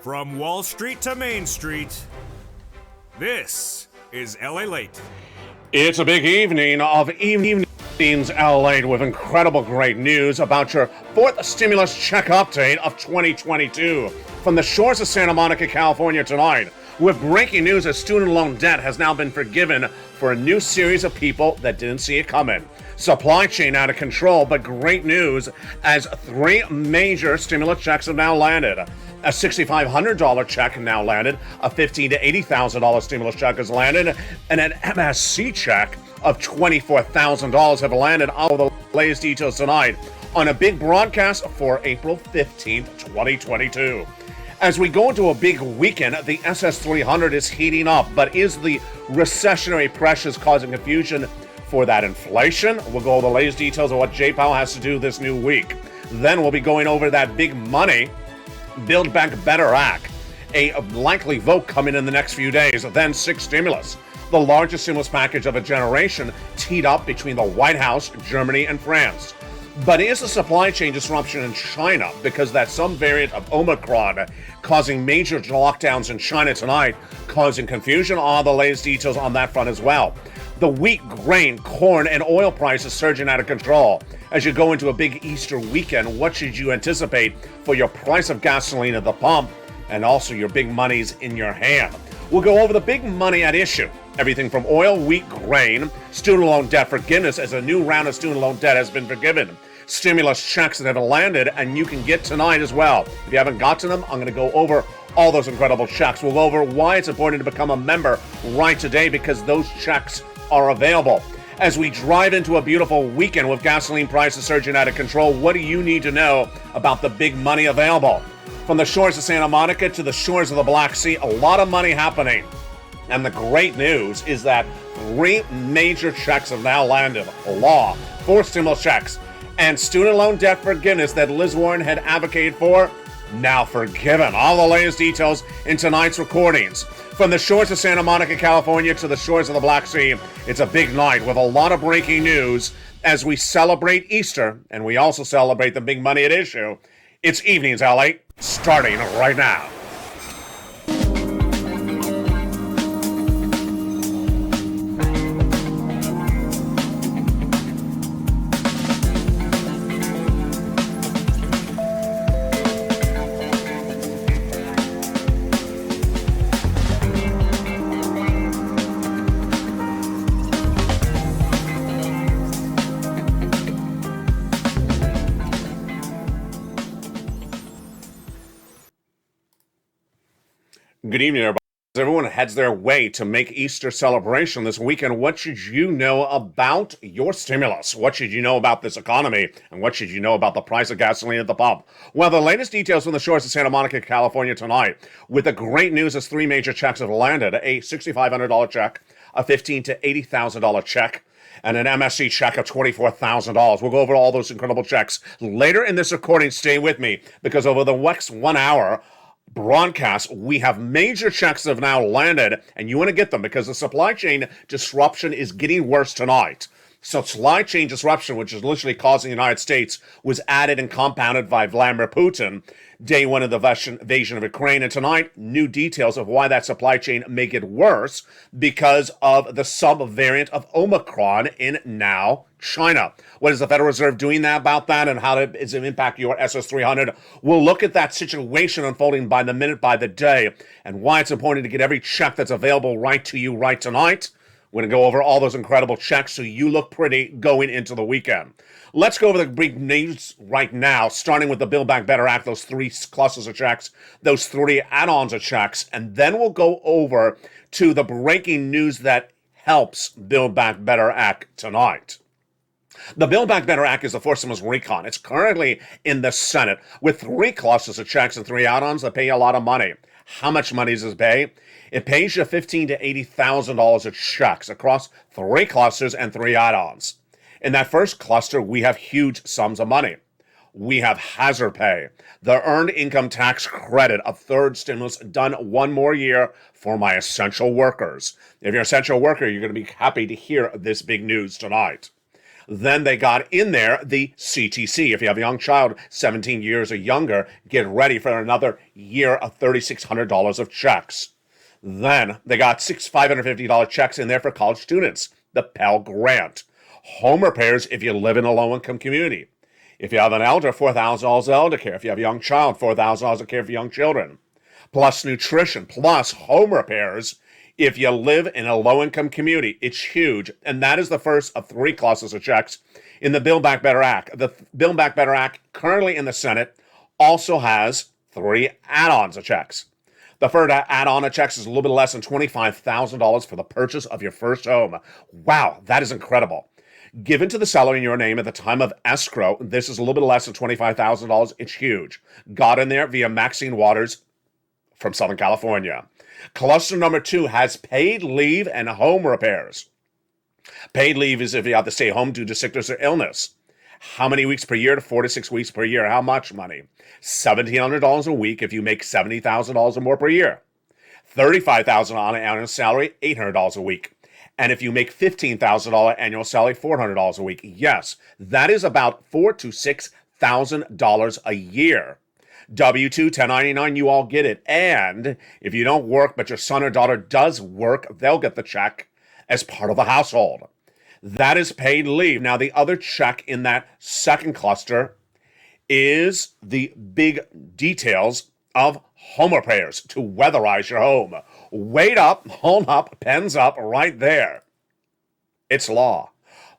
From Wall Street to Main Street, this is Lalate. It's a big evening of evenings Lalate with incredible great news about your fourth stimulus check update of 2022 from the shores of Santa Monica, California tonight. With breaking news that student loan debt has now been forgiven for a new series of people that didn't see it coming. Supply chain out of control, but great news as three major stimulus checks have now landed. A $6,500 check now landed, a $15,000 to $80,000 stimulus check has landed, and an MSC check of $24,000 have landed. All the latest details tonight on a big broadcast for April 15th, 2022. As we go into a big weekend, the SS300 is heating up, but is the recessionary pressures causing confusion for that inflation? We'll go over the latest details of what J Powell has to do this new week. Then we'll be going over that big money Build Back Better Act, a likely vote coming in the next few days, then six stimulus, the largest stimulus package of a generation teed up between the White House, Germany, and France. But is the supply chain disruption in China because that some variant of Omicron causing major lockdowns in China tonight, causing confusion? All the latest details on that front as well. The wheat, grain, corn, and oil prices surging out of control. As you go into a big Easter weekend, what should you anticipate for your price of gasoline at the pump and also your big monies in your hand? We'll go over the big money at issue. Everything from oil, wheat, grain, student loan debt forgiveness as a new round of student loan debt has been forgiven. Stimulus checks that have landed and you can get tonight as well. If you haven't gotten them, I'm going to go over all those incredible checks. We'll go over why it's important to become a member right today because those checks are available. As we drive into a beautiful weekend with gasoline prices surging out of control, what do you need to know about the big money available? From the shores of Santa Monica to the shores of the Black Sea, a lot of money happening. And the great news is that three major checks have now landed. Law, four stimulus checks, and student loan debt forgiveness that Liz Warren had advocated for, now forgiven. All the latest details in tonight's recordings. From the shores of Santa Monica, California to the shores of the Black Sea, it's a big night with a lot of breaking news as we celebrate Easter, and we also celebrate the big money at issue. It's Evenings LA, starting right now. Good evening, everybody. As everyone heads their way to make Easter celebration this weekend, what should you know about your stimulus? What should you know about this economy? And what should you know about the price of gasoline at the pump? Well, the latest details from the shores of Santa Monica, California tonight, with the great news as three major checks have landed. A $6,500 check, a $15,000 to $80,000 check, and an MSC check of $24,000. We'll go over all those incredible checks later in this recording. Stay with me, because over the next 1 hour, broadcast, we have major checks that have now landed, and you want to get them because the supply chain disruption is getting worse tonight. Supply chain disruption, which is literally causing the United States, was added and compounded by Vladimir Putin, day one of the invasion of Ukraine. And tonight, new details of why that supply chain may get worse because of the subvariant of Omicron in now China. What is the Federal Reserve doing about that, and how does it impact your SS300? We'll look at that situation unfolding by the minute, by the day, and why it's important to get every check that's available right to you right tonight. We're going to go over all those incredible checks so you look pretty going into the weekend. Let's go over the big news right now, starting with the Build Back Better Act, those three clusters of checks, those three add-ons of checks, and then we'll go over to the breaking news that helps Build Back Better Act tonight. The Build Back Better Act is the fourth stimulus recon. It's currently in the Senate with three clusters of checks and three add-ons that pay a lot of money. How much money does it pay? It pays you $15,000 to $80,000 of checks across three clusters and three add-ons. In that first cluster, we have huge sums of money. We have hazard pay, the earned income tax credit, a third stimulus done one more year for my essential workers. If you're an essential worker, you're going to be happy to hear this big news tonight. Then they got in there the CTC. If you have a young child, 17 years or younger, get ready for another year of $3,600 of checks. Then they got six $550 checks in there for college students, the Pell Grant. Home repairs if you live in a low-income community. If you have an elder, $4,000 elder care. If you have a young child, $4,000 of care for young children. Plus nutrition, plus home repairs if you live in a low-income community. It's huge, and that is the first of three classes of checks in the Build Back Better Act. The Build Back Better Act, currently in the Senate, also has three add-ons of checks. The third add-on of checks is a little bit less than $25,000 for the purchase of your first home. Wow, that is incredible. Given to the seller in your name at the time of escrow, this is a little bit less than $25,000. It's huge. Got in there via Maxine Waters from Southern California. Cluster number 2 has paid leave and home repairs. Paid leave is if you have to stay home due to sickness or illness. How many weeks per year? 4 to 6 weeks per year. How much money? $1,700 a week if you make $70,000 or more per year. $35,000 on an annual salary, $800 a week. And if you make $15,000 annual salary, $400 a week. Yes, that is about $4,000 to $6,000 a year. W-2, 1099, you all get it. And if you don't work, but your son or daughter does work, they'll get the check as part of the household. That is paid leave. Now, the other check in that second cluster is the big details of home repairs to weatherize your home. Wait up, hold up, pens up, right there. It's law.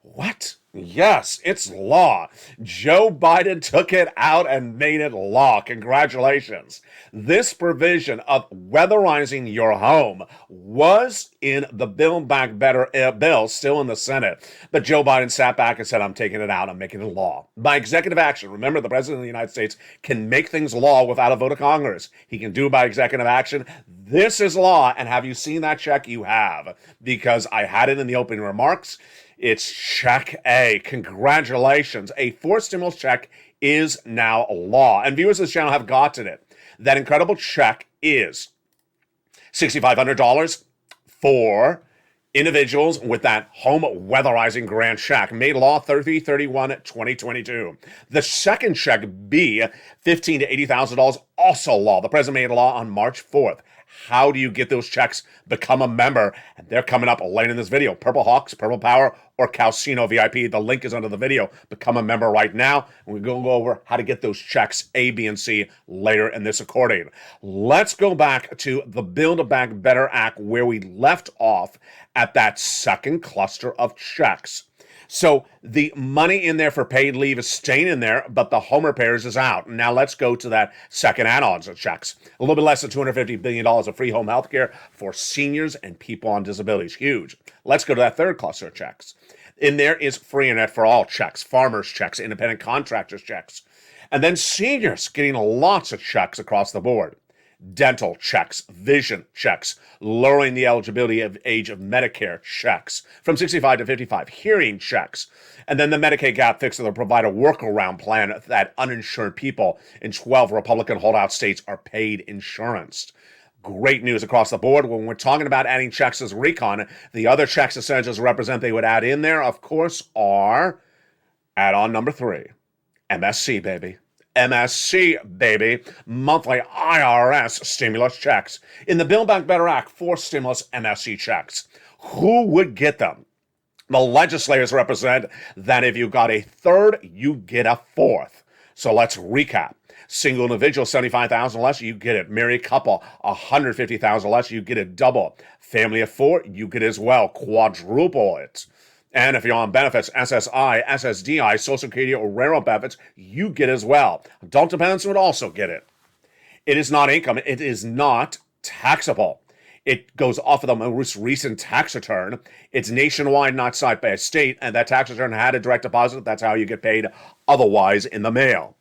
What? Yes, it's law. Joe Biden took it out and made it law. Congratulations. This provision of weatherizing your home was in the Build Back Better bill, still in the Senate. But Joe Biden sat back and said, I'm taking it out. I'm making it law. By executive action. Remember, the President of the United States can make things law without a vote of Congress. He can do it by executive action. This is law. And have you seen that check? You have. Because I had it in the opening remarks. It's check A. Congratulations. A fourth stimulus check is now law. And viewers of this channel have gotten it. That incredible check is $6,500 for individuals with that home weatherizing grant check. Made law 30/31/2022. The second check, B, $15,000 to $80,000, also law. The president made law on March 4th. How do you get those checks? Become a member. And they're coming up later in this video. Purple Hawks, Purple Power, or Calcino VIP. The link is under the video. Become a member right now. And we're going to go over how to get those checks A, B, and C later in this recording. Let's go back to the Build Back Better Act where we left off at that second cluster of checks. So the money in there for paid leave is staying in there, but the home repairs is out. Now let's go to that second add-ons of checks. A little bit less than $250 billion of free home health care for seniors and people on disabilities. Huge. Let's go to that third cluster of checks. In there is free internet for all checks, farmers checks, independent contractors checks, and then seniors getting lots of checks across the board. Dental checks, vision checks, lowering the eligibility of age of Medicare checks from 65 to 55, hearing checks, and then the Medicaid gap fix that will provide a workaround plan that uninsured people in 12 Republican holdout states are paid insurance. Great news across the board. When we're talking about adding checks as recon, the other checks the senators represent they would add in there, of course, are add-on number 3, MSC, baby. MSC, baby, monthly IRS stimulus checks. In the Build Back Better Act, 4 stimulus MSC checks. Who would get them? The legislators represent that if you got a third, you get a fourth. So let's recap. Single individual, $75,000 less, you get it. Married couple, $150,000 less, you get it double. Family of 4, you get it as well. Quadruple it. And if you're on benefits, SSI, SSDI, Social Security, or railroad benefits, you get as well. Adult dependents would also get it. It is not income. It is not taxable. It goes off of the most recent tax return. It's nationwide, not side by a state, and that tax return had a direct deposit. That's how you get paid otherwise in the mail.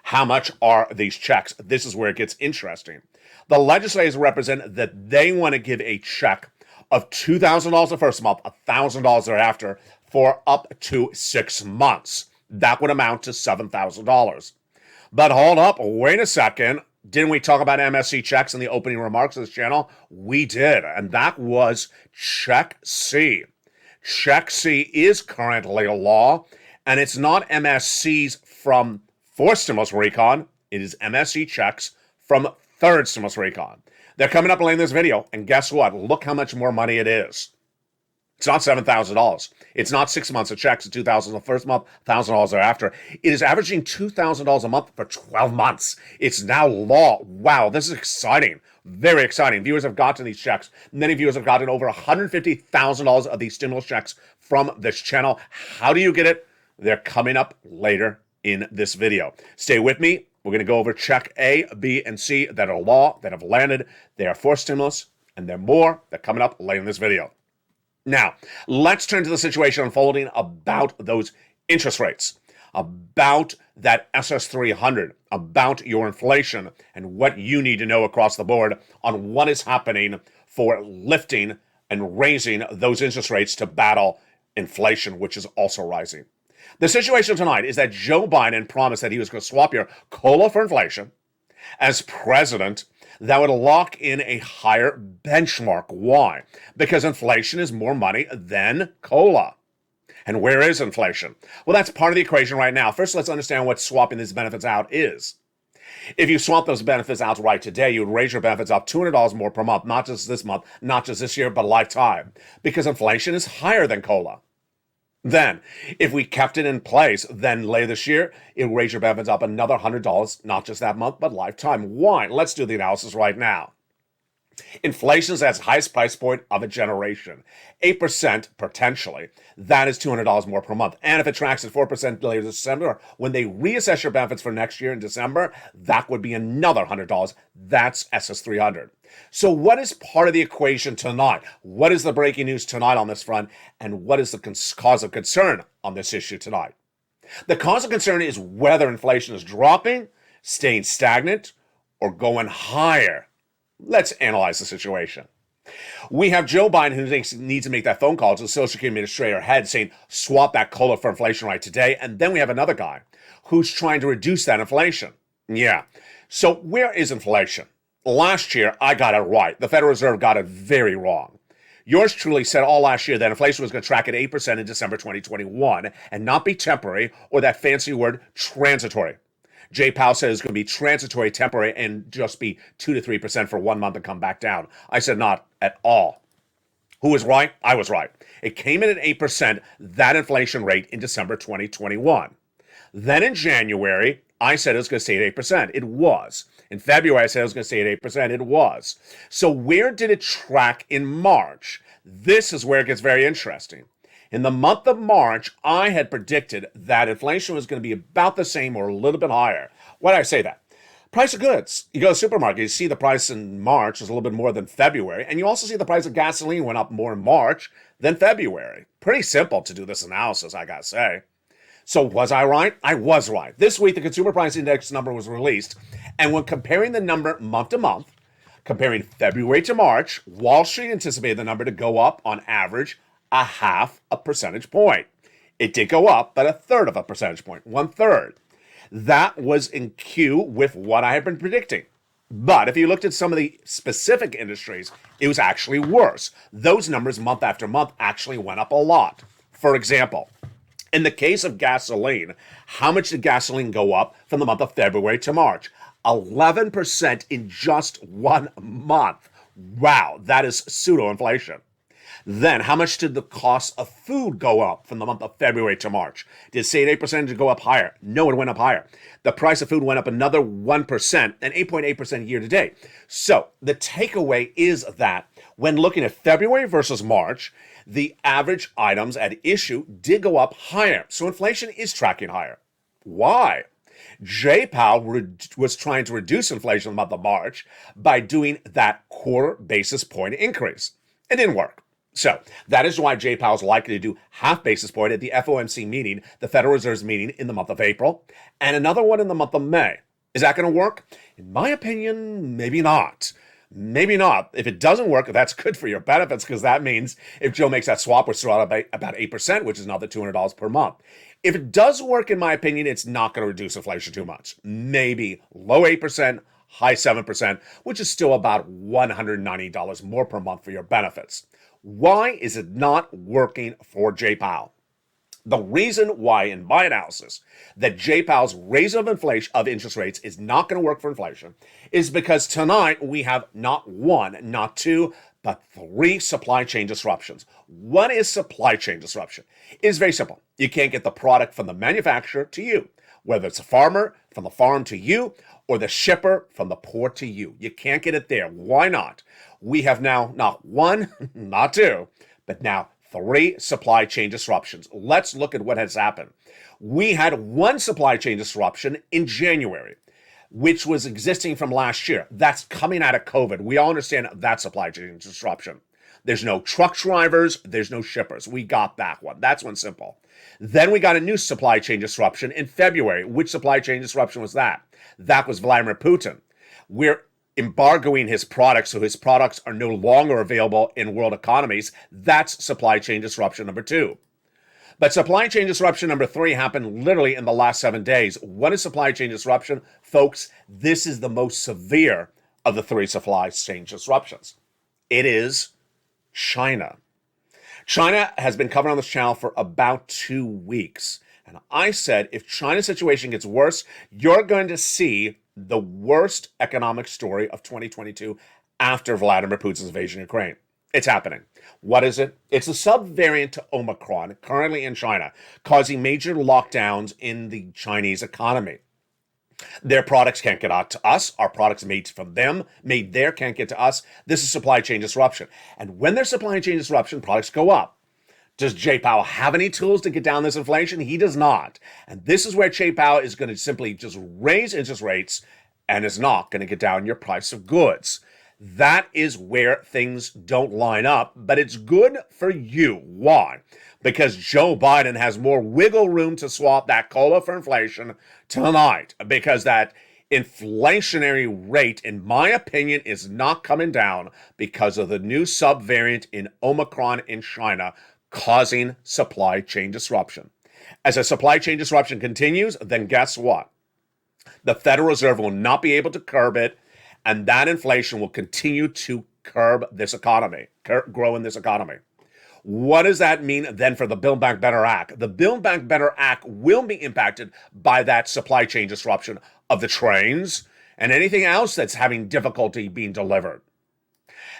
How much are these checks? This is where it gets interesting. The legislators represent that they want to give a check of $2,000 the first month, $1,000 thereafter, for up to 6 months. That would amount to $7,000. But hold up, wait a second. Didn't we talk about MSC checks in the opening remarks of this channel? We did, and that was check C. Check C is currently a law, and it's not MSCs from fourth stimulus recon. It is MSC checks from third stimulus recon. They're coming up late in this video, and guess what? Look how much more money it is. It's not $7,000. It's not 6 months of checks, $2,000 the first month, $1,000 thereafter. It is averaging $2,000 a month for 12 months. It's now law. Wow, this is exciting. Very exciting. Viewers have gotten these checks. Many viewers have gotten over $150,000 of these stimulus checks from this channel. How do you get it? They're coming up later in this video. Stay with me. We're going to go over check A, B, and C that are law, that have landed. They are for stimulus, and they're more. They're coming up later in this video. Now, let's turn to the situation unfolding about those interest rates, about that SS300, about your inflation, and what you need to know across the board on what is happening for lifting and raising those interest rates to battle inflation, which is also rising. The situation tonight is that Joe Biden promised that he was going to swap your COLA for inflation. As president, that would lock in a higher benchmark. Why? Because inflation is more money than COLA. And where is inflation? Well, that's part of the equation right now. First, let's understand what swapping these benefits out is. If you swap those benefits out right today, you would raise your benefits up $200 more per month, not just this month, not just this year, but lifetime, because inflation is higher than COLA. Then, if we kept it in place, then later this year, it would raise your benefits up another $100, not just that month, but lifetime. Why? Let's do the analysis right now. Inflation is at its highest price point of a generation. 8% potentially. That is $200 more per month. And if it tracks at 4% later this December, when they reassess your benefits for next year in December, that would be another $100. That's SS300. So what is part of the equation tonight? What is the breaking news tonight on this front? And what is the cause of concern on this issue tonight? The cause of concern is whether inflation is dropping, staying stagnant, or going higher. Let's analyze the situation. We have Joe Biden, who needs to make that phone call to the Social Security Administrator head saying, swap that COLA for inflation right today. And then we have another guy who's trying to reduce that inflation. Yeah. So where is inflation? Last year, I got it right. The Federal Reserve got it very wrong. Yours truly said all last year that inflation was going to track at 8% in December 2021 and not be temporary, or that fancy word, transitory. Jay Powell said it's going to be transitory, temporary, and just be 2 to 3% for 1 month and come back down. I said not at all. Who was right? I was right. It came in at 8%, that inflation rate in December 2021. Then in January, I said it was going to stay at 8%. It was. In February, I said it was going to stay at 8%. It was. So where did it track in March? This is where it gets very interesting. In the month of March, I had predicted that inflation was going to be about the same or a little bit higher. Why did I say that? Price of goods. You go to the supermarket, you see the price in March is a little bit more than February, and you also see the price of gasoline went up more in March than February. Pretty simple to do this analysis, I gotta say. So was I right? I was right. This week, the Consumer Price Index number was released, and when comparing the number month to month, comparing February to March, Wall Street anticipated the number to go up on average a half a percentage point. It did go up, but a third of a percentage point, 1/3. That was in cue with what I had been predicting. But if you looked at some of the specific industries, it was actually worse. Those numbers month after month actually went up a lot. For example, in the case of gasoline, how much did gasoline go up from the month of February to March? 11% in just 1 month. Wow, that is pseudo-inflation. Then, how much did the cost of food go up from the month of February to March? Did it say 8% go up higher? No, it went up higher. The price of food went up another 1% and 8.8% year to date. So the takeaway is that when looking at February versus March, the average items at issue did go up higher. So inflation is tracking higher. Why? Jay Powell was trying to reduce inflation in the month of March by doing that quarter basis point increase. It didn't work. So that is why Jay Powell is likely to do half basis point at the FOMC meeting, the Federal Reserve's meeting in the month of April, and another one in the month of May. Is that going to work? In my opinion, maybe not. Maybe not. If it doesn't work, that's good for your benefits, because that means if Joe makes that swap, we're still at about 8%, which is another $200 per month. If it does work, in my opinion, it's not going to reduce inflation too much. Maybe low 8%, high 7%, which is still about $190 more per month for your benefits. Why is it not working for Jay Powell? The reason why, in my analysis, that Jay Powell's raise of interest rates is not going to work for inflation is because tonight we have not one, not two, but three supply chain disruptions. What is supply chain disruption? It is very simple. You can't get the product from the manufacturer to you, whether it's a farmer from the farm to you or the shipper from the port to you. You can't get it there. Why not? We have now not one, not two, but now three supply chain disruptions. Let's look at what has happened. We had one supply chain disruption in January, which was existing from last year. That's coming out of COVID. We all understand that supply chain disruption. There's no truck drivers, there's no shippers. We got that one. That's one simple. Then we got a new supply chain disruption in February. Which supply chain disruption was that? That was Vladimir Putin. We're embargoing his products, so his products are no longer available in world economies. That's supply chain disruption number two. But supply chain disruption number three happened literally in the last 7 days. What is supply chain disruption? Folks, this is the most severe of the three supply chain disruptions. It is China. China has been covered on this channel for about 2 weeks. And I said, if China's situation gets worse, you're going to see the worst economic story of 2022 after Vladimir Putin's invasion of Ukraine. It's happening. What is it? It's a subvariant to Omicron currently in China, causing major lockdowns in the Chinese economy. Their products can't get out to us. Our products made from them, made there, can't get to us. This is supply chain disruption. And when there's supply chain disruption, products go up. Does Jay Powell have any tools to get down this inflation? He does not. And this is where Jay Powell is going to simply just raise interest rates and is not going to get down your price of goods. That is where things don't line up, but it's good for you. Why? Because Joe Biden has more wiggle room to swap that COLA for inflation tonight, because that inflationary rate, in my opinion, is not coming down because of the new subvariant in Omicron in China, causing supply chain disruption. As a supply chain disruption continues, then guess what? The Federal Reserve will not be able to curb it, and that inflation will continue to curb this economy, grow in this economy. What does that mean then for the Build Back Better Act? The Build Back Better Act will be impacted by that supply chain disruption of the trains and anything else that's having difficulty being delivered.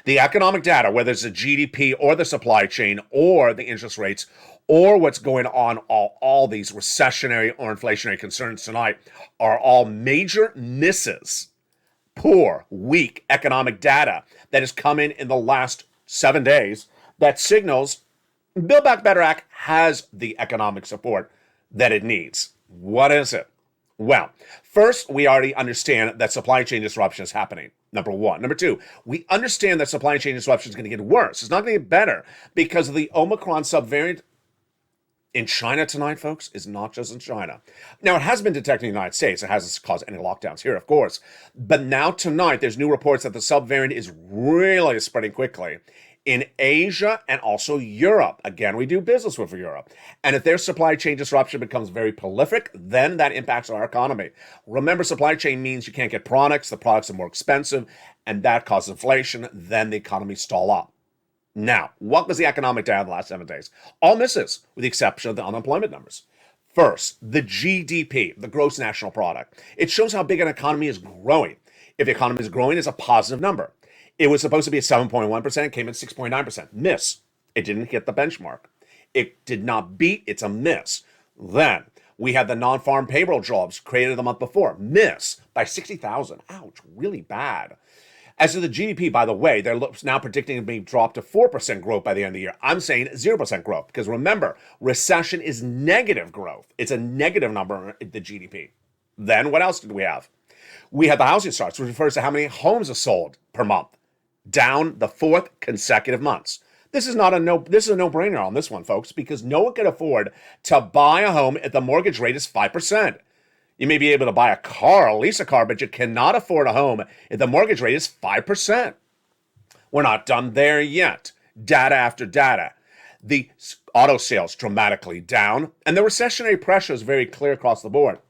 The economic data, whether it's the GDP or the supply chain or the interest rates or what's going on, all these recessionary or inflationary concerns tonight are all major misses. Poor, weak economic data that has come in the last 7 days that signals Build Back Better Act has the economic support that it needs. What is it? Well, first, we already understand that supply chain disruption is happening. Number one. Number two, we understand that supply chain disruption is going to get worse. It's not going to get better because of the Omicron subvariant in China tonight, folks, is not just in China. Now, it has been detected in the United States. It hasn't caused any lockdowns here, of course. But now tonight, there's new reports that the subvariant is really spreading quickly in Asia and also Europe. Again, we do business with Europe. And if their supply chain disruption becomes very prolific, then that impacts our economy. Remember, supply chain means you can't get products, the products are more expensive, and that causes inflation, then the economy stall up. Now, what was the economic data in the last 7 days? All misses, with the exception of the unemployment numbers. First, the GDP, the gross national product. It shows how big an economy is growing. If the economy is growing, it's a positive number. It was supposed to be at 7.1%, came in 6.9%. Miss. It didn't hit the benchmark. It did not beat, it's a miss. Then, we had the non-farm payroll jobs created the month before. Miss by 60,000. Ouch, really bad. As to the GDP, by the way, they're now predicting it being dropped to 4% growth by the end of the year. I'm saying 0% growth because remember, recession is negative growth. It's a negative number in the GDP. Then what else did we have? We had the housing starts, which refers to how many homes are sold per month, down the fourth consecutive months. This is a no-brainer on this one, folks, because no one can afford to buy a home if the mortgage rate is 5%. You may be able to buy a car, lease a car, but you cannot afford a home if the mortgage rate is 5%. We're not done there yet. Data after data. The auto sales dramatically down, and the recessionary pressure is very clear across the board.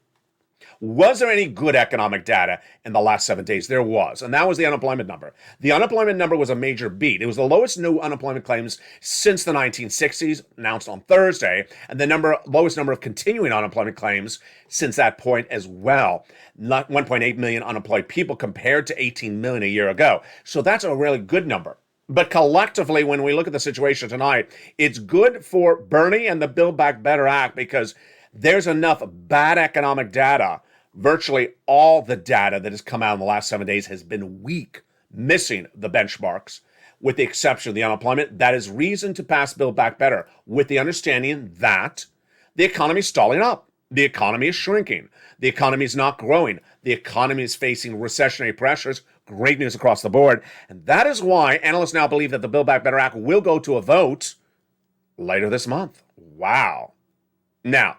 Was there any good economic data in the last 7 days? There was, and that was the unemployment number. The unemployment number was a major beat. It was the lowest new unemployment claims since the 1960s, announced on Thursday, and the lowest number of continuing unemployment claims since that point as well. 1.8 million unemployed people compared to 18 million a year ago. So that's a really good number. But collectively, when we look at the situation tonight, it's good for Bernie and the Build Back Better Act because there's enough bad economic data. Virtually all the data that has come out in the last 7 days has been weak, missing the benchmarks, with the exception of the unemployment. That is reason to pass Build Back Better, with the understanding that the economy is stalling up. The economy is shrinking. The economy is not growing. The economy is facing recessionary pressures. Great news across the board. And that is why analysts now believe that the Build Back Better Act will go to a vote later this month. Wow. Now,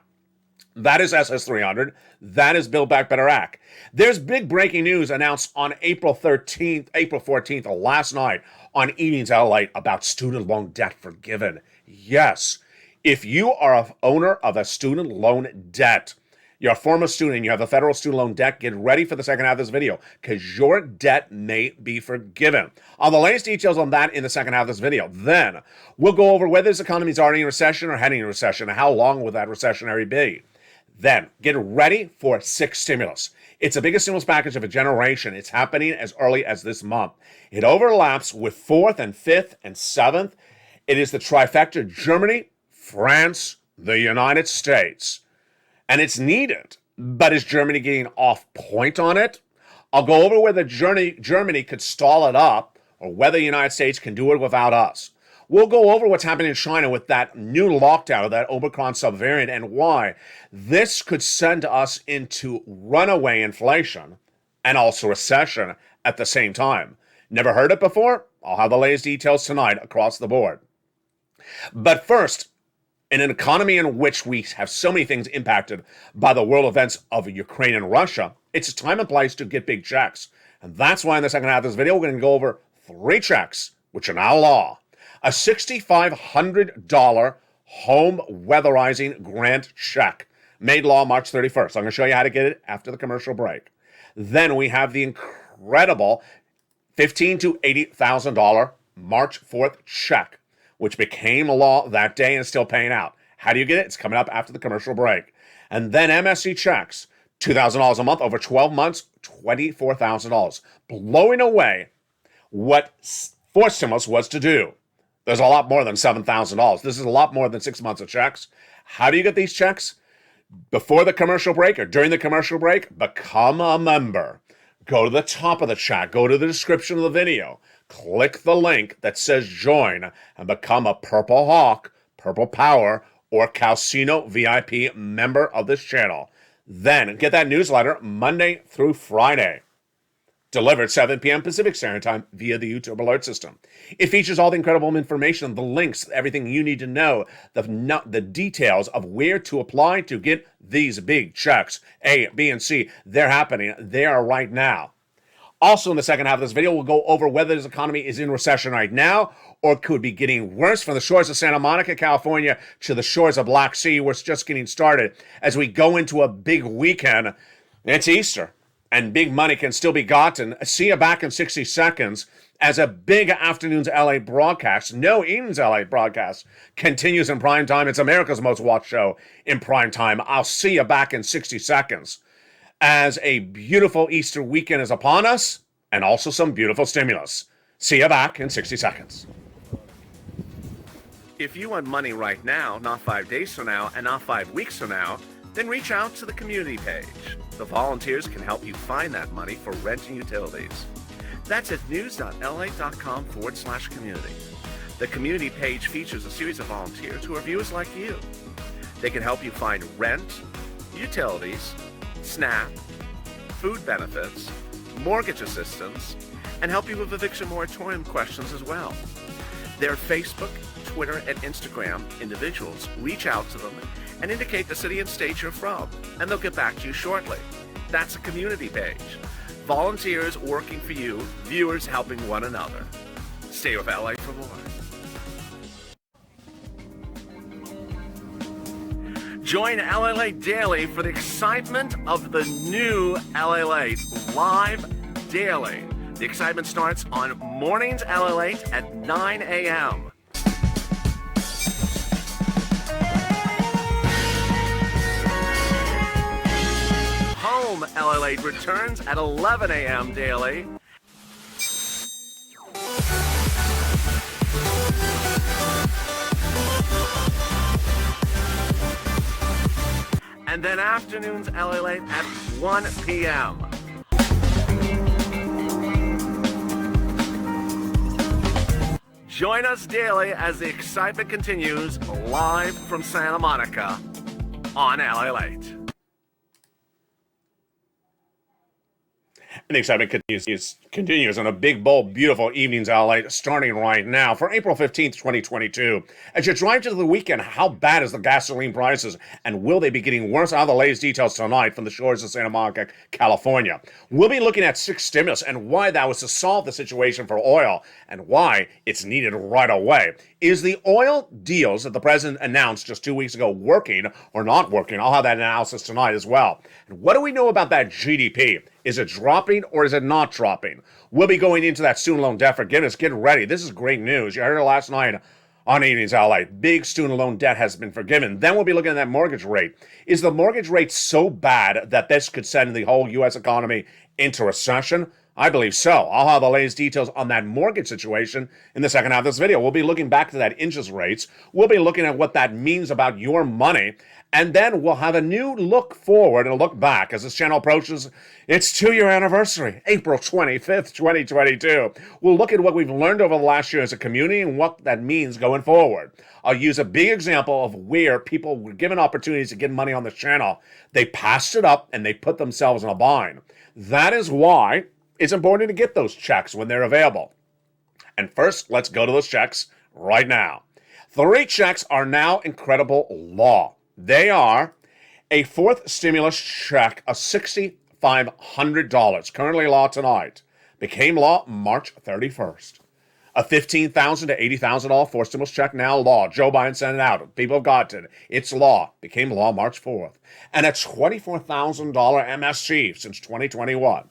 that is SS 300. That is Build Back Better Act. There's big breaking news announced on April 14th, last night on Evenings Lalate about student loan debt forgiven. Yes, if you are an owner of a student loan debt, you're a former student, you have a federal student loan debt, get ready for the second half of this video because your debt may be forgiven. On the latest details on that in the second half of this video. Then we'll go over whether this economy is already in recession or heading in recession and how long will that recessionary be. Then, get ready for 6 stimulus. It's the biggest stimulus package of a generation. It's happening as early as this month. It overlaps with 4th and 5th and 7th. It is the trifecta: Germany, France, the United States. And it's needed. But is Germany getting off point on it? I'll go over whether Germany could stall it up or whether the United States can do it without us. We'll go over what's happening in China with that new lockdown of that Omicron subvariant and why this could send us into runaway inflation and also recession at the same time. Never heard it before? I'll have the latest details tonight across the board. But first, in an economy in which we have so many things impacted by the world events of Ukraine and Russia, it's a time and place to get big checks. And that's why in the second half of this video, we're going to go over 3 checks, which are now law. A $6,500 home weatherizing grant check made law March 31st. I'm going to show you how to get it after the commercial break. Then we have the incredible $15,000 to $80,000 March 4th check, which became law that day and is still paying out. How do you get it? It's coming up after the commercial break. And then MSC checks, $2,000 a month over 12 months, $24,000, blowing away what forced stimulus was to do. There's a lot more than $7,000. This is a lot more than 6 months of checks. How do you get these checks? Before the commercial break or during the commercial break, become a member. Go to the top of the chat. Go to the description of the video. Click the link that says join and become a Purple Hawk, Purple Power, or Calcino VIP member of this channel. Then get that newsletter Monday through Friday. Delivered 7 p.m. Pacific Standard Time via the YouTube alert system. It features all the incredible information, the links, everything you need to know, the details of where to apply to get these big checks. A, B, and C, they're happening. They are right now. Also in the second half of this video, we'll go over whether this economy is in recession right now or could be getting worse from the shores of Santa Monica, California to the shores of Black Sea, where it's just getting started as we go into a big weekend. It's Easter. And big money can still be gotten. See you back in 60 seconds as a big afternoon's LA broadcast, no evening's LA broadcast, continues in prime time. It's America's most watched show in prime time. I'll see you back in 60 seconds as a beautiful Easter weekend is upon us and also some beautiful stimulus. See you back in 60 seconds. If you want money right now, not 5 days from now, and not 5 weeks from now, then reach out to the community page. The volunteers can help you find that money for rent and utilities. That's at news.la.com/community. The community page features a series of volunteers who are viewers like you. They can help you find rent, utilities, SNAP, food benefits, mortgage assistance, and help you with eviction moratorium questions as well. Their Facebook, Twitter, and Instagram individuals reach out to them and indicate the city and state you're from, and they'll get back to you shortly. That's a community page. Volunteers working for you, viewers helping one another. Stay with LA for more. Join Lalate Daily for the excitement of the new Lalate live daily. The excitement starts on mornings Lalate at 9 a.m. Home Lalate returns at 11 a.m. daily. And then afternoons Lalate at 1 p.m. Join us daily as the excitement continues live from Santa Monica on Lalate. And the excitement continues on a big, bold, beautiful evenings LA starting right now for April 15th, 2022. As you drive to the weekend, how bad is the gasoline prices? And will they be getting worse? I'll have the latest details tonight from the shores of Santa Monica, California. We'll be looking at 6 stimulus and why that was to solve the situation for oil and why it's needed right away. Is the oil deals that the president announced just 2 weeks ago working or not working? I'll have that analysis tonight as well. And what do we know about that GDP? Is it dropping or is it not dropping? We'll be going into that student loan debt forgiveness. Get ready. This is great news. You heard it last night on Evenings LA. Big student loan debt has been forgiven. Then we'll be looking at that mortgage rate. Is the mortgage rate so bad that this could send the whole U.S. economy into recession? I believe so. I'll have the latest details on that mortgage situation in the second half of this video. We'll be looking back to that interest rates. We'll be looking at what that means about your money. And then we'll have a new look forward and a look back as this channel approaches its 2-year anniversary, April 25th, 2022. We'll look at what we've learned over the last year as a community and what that means going forward. I'll use a big example of where people were given opportunities to get money on this channel. They passed it up and they put themselves in a bind. That is why it's important to get those checks when they're available. And first, let's go to those checks right now. 3 checks are now incredible law. They are a 4th stimulus check of $6,500, currently law tonight, became law March 31st. A $15,000 to $80,000 4th stimulus check, now law. Joe Biden sent it out. People have got it. It's law. Became law March 4th. And a $24,000 MSG since 2021.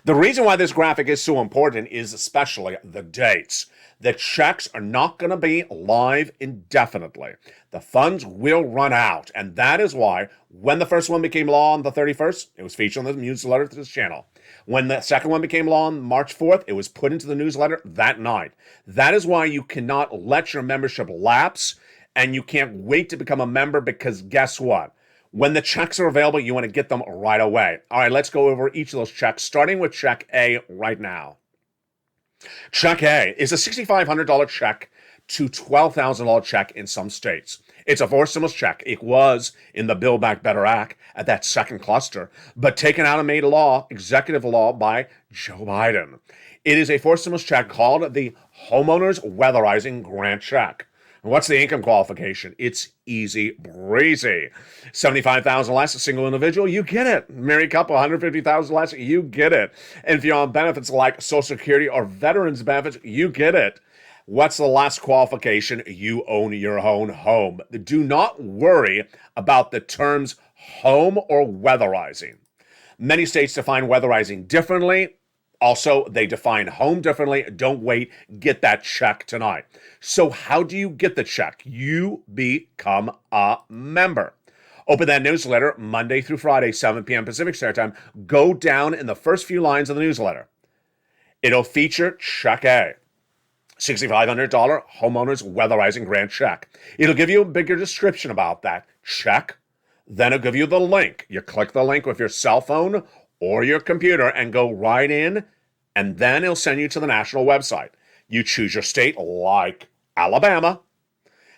The reason why this graphic is so important is especially the dates. The checks are not going to be live indefinitely. The funds will run out, and that is why when the first one became law on the 31st, it was featured on the newsletter to this channel. When the second one became law on March 4th, it was put into the newsletter that night. That is why you cannot let your membership lapse, and you can't wait to become a member because guess what? When the checks are available, you want to get them right away. All right, let's go over each of those checks, starting with check A right now. Check A is a $6,500 check to $12,000 check in some states. It's a 4th stimulus check. It was in the Build Back Better Act at that second cluster, but taken out and made law, executive law by Joe Biden. It is a 4th stimulus check called the Homeowners Weatherizing Grant Check. What's the income qualification? It's easy breezy. $75,000 less, a single individual, you get it. Married couple, $150,000 less, you get it. And if you're on benefits like Social Security or veterans benefits, you get it. What's the last qualification? You own your own home. Do not worry about the terms home or weatherizing. Many states define weatherizing differently. Also, they define home differently. Don't wait. Get that check tonight. So how do you get the check? You become a member. Open that newsletter Monday through Friday, 7 p.m. Pacific Standard Time. Go down in the first few lines of the newsletter. It'll feature check A. $6,500 homeowners weatherizing grant check. It'll give you a bigger description about that check. Then it'll give you the link. You click the link with your cell phone or your computer and go right in, and then it'll send you to the national website. You choose your state like Alabama,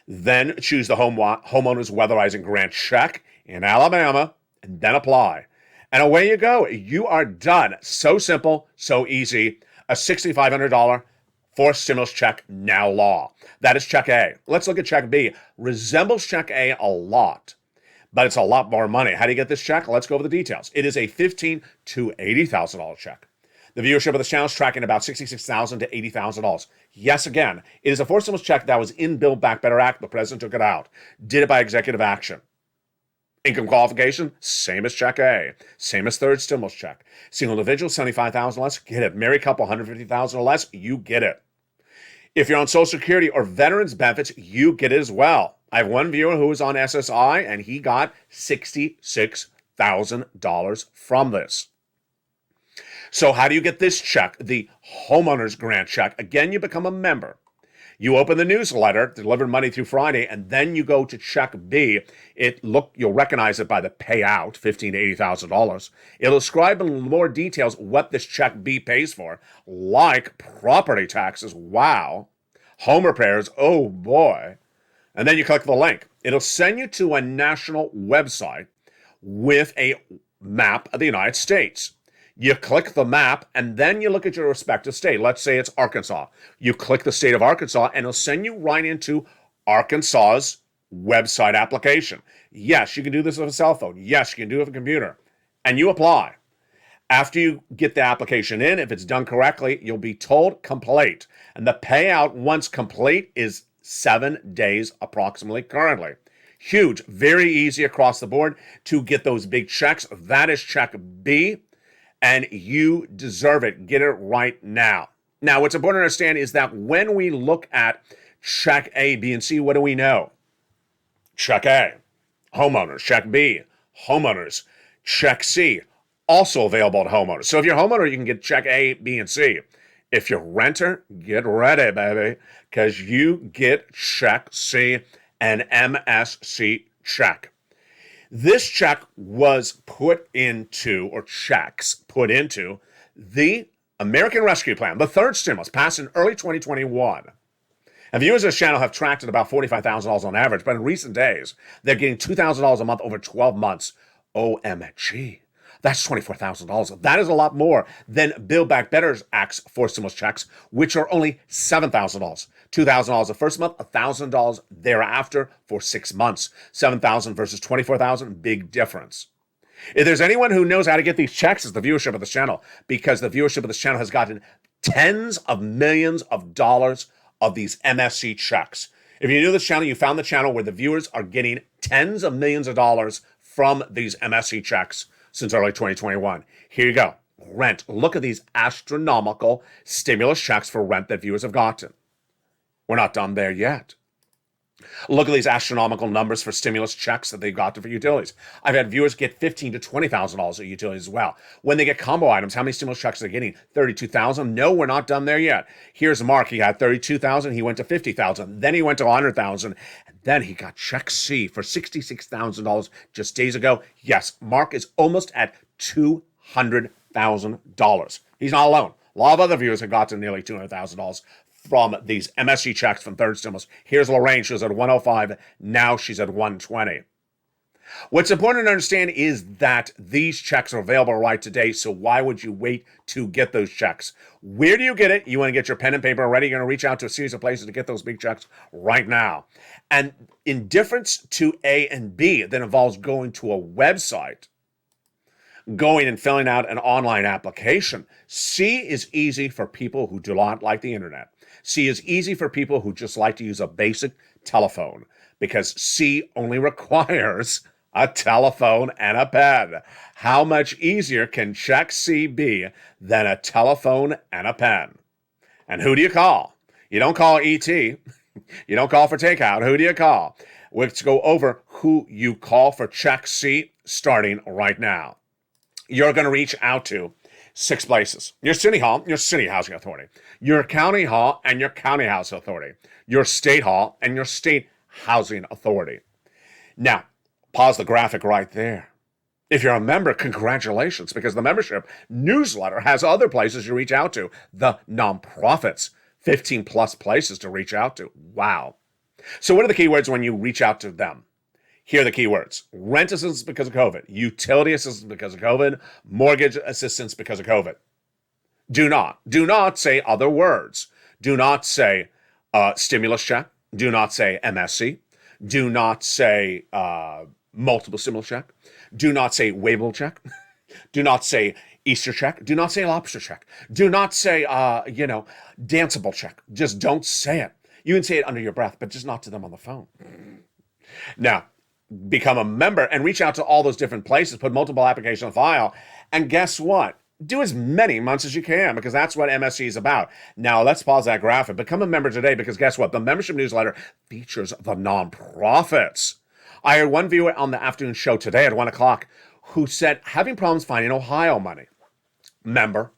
then choose the homeowners weatherizing grant check in Alabama, and then apply. And away you go. You are done. So simple, so easy. A $6,500 4th stimulus check, now law. That is check A. Let's look at check B. Resembles check A a lot, but it's a lot more money. How do you get this check? Let's go over the details. It is a $15,000 to $80,000 check. The viewership of this channel is tracking about $66,000 to $80,000. Yes, again, it is a 4th stimulus check that was in Build Back Better Act. The president took it out. Did it by executive action. Income qualification, same as Check A, same as third stimulus check. Single individual, 75,000 or less, get it. Married couple, 150,000 or less, you get it. If you're on Social Security or veterans benefits, you get it as well. I have one viewer who is on SSI, and he got $66,000 from this. So how do you get this check? The homeowner's grant check. Again, you become a member. You open the newsletter, delivered Monday through Friday, and then you go to Check B. You'll recognize it by the payout, $15,000 to $80,000. It'll describe in more details what this Check B pays for, like property taxes, wow, home repairs, oh boy. And then you click the link. It'll send you to a national website with a map of the United States. You click the map, and then you look at your respective state. Let's say it's Arkansas. You click the state of Arkansas, and it'll send you right into Arkansas's website application. Yes, you can do this with a cell phone. Yes, you can do it with a computer. And you apply. After you get the application in, if it's done correctly, you'll be told complete. And the payout, once complete, is 7 days approximately currently. Huge, very easy across the board to get those big checks. That is Check B. And you deserve it. Get it right now. Now, what's important to understand is that when we look at Check A, B, and C, what do we know? Check A, homeowners. Check B, homeowners. Check C, also available to homeowners. So if you're a homeowner, you can get Check A, B, and C. If you're a renter, get ready, baby, because you get Check C and MSC check. This check was put into, or checks put into, the American Rescue Plan, the third stimulus, passed in early 2021. And viewers of this channel have tracked at about $45,000 on average, but in recent days, they're getting $2,000 a month over 12 months. OMG. That's $24,000. That is a lot more than Build Back Better's Act's four stimulus checks, which are only $7,000. $2,000 the first month, $1,000 thereafter for 6 months. $7,000 versus $24,000, big difference. If there's anyone who knows how to get these checks, it's the viewership of this channel, because the viewership of this channel has gotten tens of millions of dollars of these MSC checks. If you're new to this channel, you found the channel where the viewers are getting tens of millions of dollars from these MSC checks since early 2021. Here you go. Rent. Look at these astronomical stimulus checks for rent that viewers have gotten. We're not done there yet. Look at these astronomical numbers for stimulus checks that they've got for utilities. I've had viewers get $15,000 to $20,000 at utilities as well. When they get combo items, how many stimulus checks are they getting? $32,000? No, we're not done there yet. Here's Mark. He had $32,000. He went to $50,000. Then he went to $100,000. And then he got Check C for $66,000 just days ago. Yes, Mark is almost at $200,000. He's not alone. A lot of other viewers have got to nearly $200,000 from these MSC checks from third stimulus. Here's Lorraine. She was at 105. Now she's at 120. What's important to understand is that these checks are available right today, so why would you wait to get those checks? Where do you get it? You want to get your pen and paper ready. You're going to reach out to a series of places to get those big checks right now. And in difference to A and B, that involves going to a website, going and filling out an online application, C is easy for people who do not like the internet. C is easy for people who just like to use a basic telephone, because C only requires a telephone and a pen. How much easier can Check C be than a telephone and a pen? And who do you call? You don't call ET. You don't call for takeout. Who do you call? Let's go over who you call for Check C starting right now. You're going to reach out to 6 places. Your city hall, your city housing authority. Your county hall and your county housing authority. Your state hall and your state housing authority. Now, pause the graphic right there. If you're a member, congratulations, because the membership newsletter has other places you reach out to. The nonprofits, 15 plus places to reach out to. Wow. So what are the keywords when you reach out to them? Here are the keywords. Rent assistance because of COVID. Utility assistance because of COVID. Mortgage assistance because of COVID. Do not say other words. Do not say stimulus check. Do not say MSC. Do not say multiple stimulus check. Do not say waivable check. Do not say Easter check. Do not say lobster check. Do not say, danceable check. Just don't say it. You can say it under your breath, but just not to them on the phone. Now, become a member and reach out to all those different places, put multiple applications on file, and guess what? Do as many months as you can, because that's what MSC is about. Now, let's pause that graphic. Become a member today, because guess what? The membership newsletter features the nonprofits. I heard one viewer on the afternoon show today at 1 o'clock who said, having problems finding Ohio money. Member.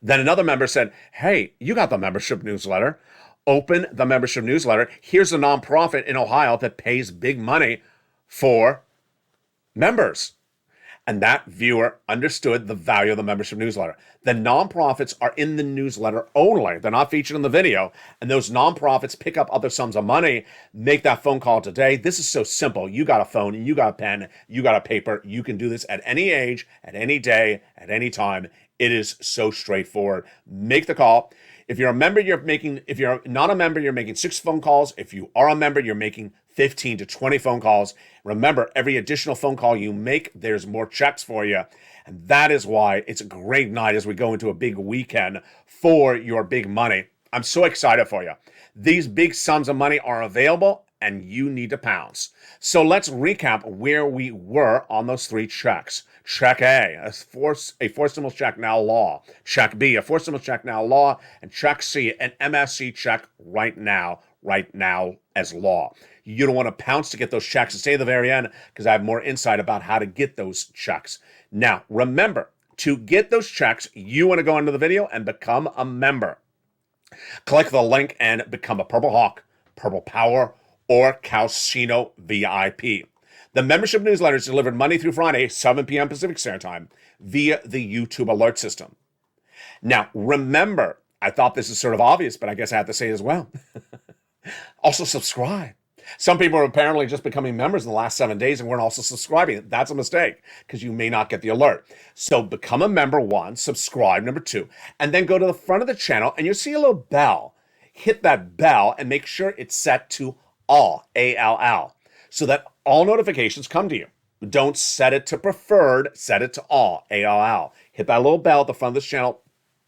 Then another member said, hey, you got the membership newsletter. Open the membership newsletter. Here's a nonprofit in Ohio that pays big money for members. And that viewer understood the value of the membership newsletter. The nonprofits are in the newsletter only. They're not featured in the video. And those nonprofits pick up other sums of money. Make that phone call today. This is so simple. You got a phone, you got a pen, you got a paper. You can do this at any age, at any day, at any time. It is so straightforward. Make the call. If you're a member, if you're not a member, you're making 6 phone calls. If you are a member, you're making 15 to 20 phone calls. Remember, every additional phone call you make, there's more checks for you. And that is why it's a great night as we go into a big weekend for your big money. I'm so excited for you. These big sums of money are available and you need to pounce. So let's recap where we were on those 3 checks. Check A, a forced stimulus check now law. Check B, a forced stimulus check now law. And check C, an MSC check right now as law. You don't want to pounce to get those checks and stay at the very end, because I have more insight about how to get those checks. Now, remember, to get those checks, you want to go into the video and become a member. Click the link and become a Purple Hawk, Purple Power, or Calcino VIP. The membership newsletter is delivered Monday through Friday, 7 p.m. Pacific Standard Time, via the YouTube alert system. Now, remember, I thought this is sort of obvious, but I guess I have to say it as well. Also, subscribe. Some people are apparently just becoming members in the last 7 days and weren't also subscribing. That's a mistake, because you may not get the alert. So become a member, 1, subscribe, number 2, and then go to the front of the channel and you'll see a little bell. Hit that bell and make sure it's set to all, ALL, so that all notifications come to you. Don't set it to preferred, set it to all, ALL. Hit that little bell at the front of this channel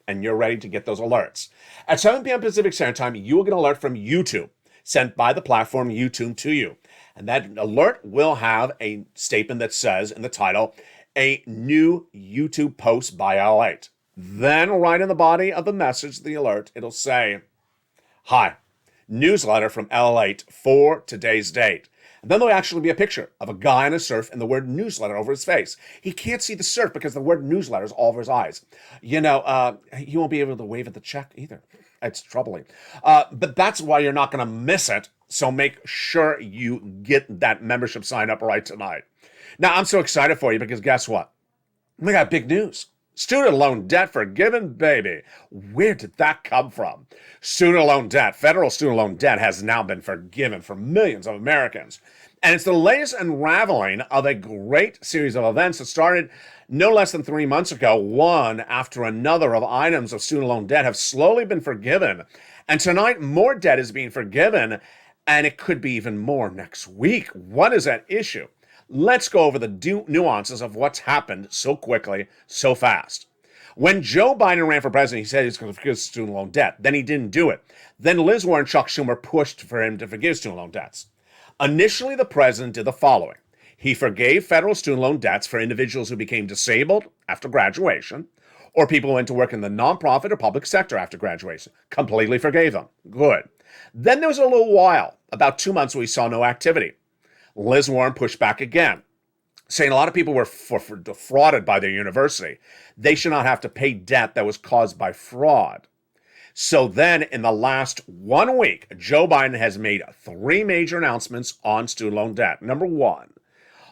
and you're ready to get those alerts. At 7 p.m. Pacific Standard Time, you will get an alert from YouTube, sent by the platform YouTube to you. And that alert will have a statement that says in the title, a new YouTube post by Lalate. Then right in the body of the message, the alert, it'll say, hi, newsletter from Lalate for today's date. And then there'll actually be a picture of a guy on a surf and the word newsletter over his face. He can't see the surf because the word newsletter is all over his eyes. You know, he won't be able to wave at the check either. It's troubling. But that's why you're not going to miss it. So make sure you get that membership sign up right tonight. Now, I'm so excited for you because guess what? We got big news. Student loan debt forgiven, baby. Where did that come from? Student loan debt, federal student loan debt has now been forgiven for millions of Americans. And it's the latest unraveling of a great series of events that started no less than 3 months ago. One after another of items of student loan debt have slowly been forgiven. And tonight, more debt is being forgiven, and it could be even more next week. What is that issue? Let's go over the nuances of what's happened so quickly, so fast. When Joe Biden ran for president, he said he's going to forgive student loan debt. Then he didn't do it. Then Liz Warren and Chuck Schumer pushed for him to forgive student loan debts. Initially, the president did the following. He forgave federal student loan debts for individuals who became disabled after graduation, or people who went to work in the nonprofit or public sector after graduation. Completely forgave them. Good. Then there was a little while, about 2 months, where we saw no activity. Liz Warren pushed back again, saying a lot of people were defrauded by their university. They should not have to pay debt that was caused by fraud. So then in the last 1 week, Joe Biden has made 3 major announcements on student loan debt. Number 1,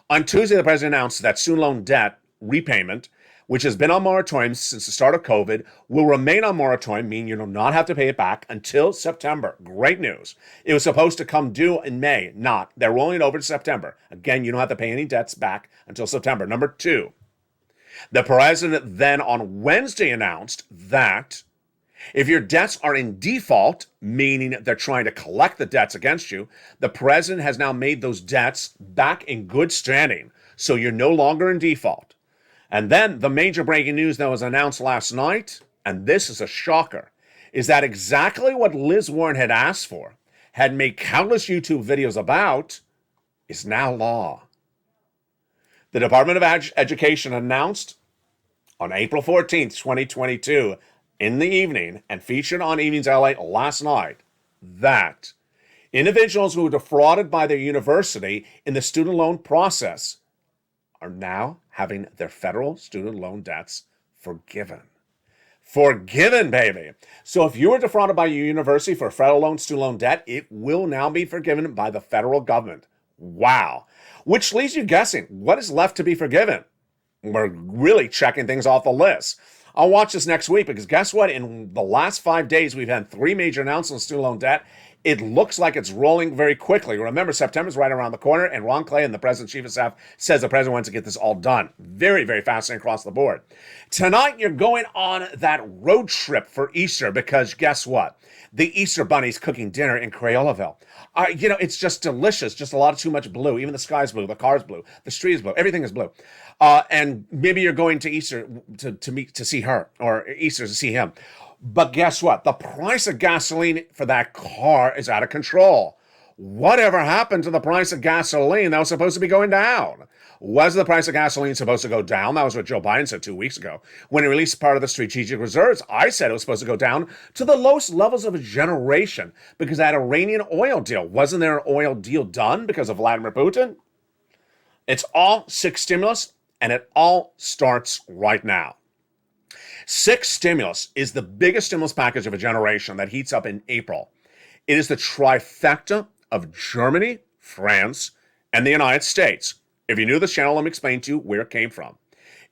on Tuesday, the president announced that student loan debt repayment, which has been on moratorium since the start of COVID, will remain on moratorium, meaning you do not have to pay it back until September. Great news. It was supposed to come due in May. Not. They're rolling it over to September. Again, you don't have to pay any debts back until September. Number 2, the president then on Wednesday announced that if your debts are in default, meaning they're trying to collect the debts against you, the president has now made those debts back in good standing. So you're no longer in default. And then the major breaking news that was announced last night, and this is a shocker, is that exactly what Liz Warren had asked for, had made countless YouTube videos about, is now law. The Department of Education announced on April 14th, 2022, in the evening, and featured on Evenings LA last night, that individuals who were defrauded by their university in the student loan process are now having their federal student loan debts forgiven. Forgiven, baby. So if you were defrauded by your university for federal loan, student loan debt, it will now be forgiven by the federal government. Wow. Which leaves you guessing, what is left to be forgiven? We're really checking things off the list. I'll watch this next week because guess what? In the last 5 days, we've had 3 major announcements on student loan debt. It looks like it's rolling very quickly. Remember, September's right around the corner, and Ron Clay and the President's Chief of Staff says the President wants to get this all done. Very, very fascinating across the board. Tonight, you're going on that road trip for Easter because guess what? The Easter Bunny's cooking dinner in Crayollaville. It's just delicious. Just a lot of too much blue. Even the sky's blue, the car's blue, the street is blue, everything is blue. And maybe you're going to Easter to see her, or Easter to see him. But guess what? The price of gasoline for that car is out of control. Whatever happened to the price of gasoline that was supposed to be going down? Was the price of gasoline supposed to go down? That was what Joe Biden said 2 weeks ago. When he released part of the strategic reserves, I said it was supposed to go down to the lowest levels of a generation because that Iranian oil deal. Wasn't there an oil deal done because of Vladimir Putin? It's all 6 stimulus, and it all starts right now. 6 stimulus is the biggest stimulus package of a generation that heats up in April. It is the trifecta of Germany, France, and the United States. If you're new to this channel, let me explain to you where it came from.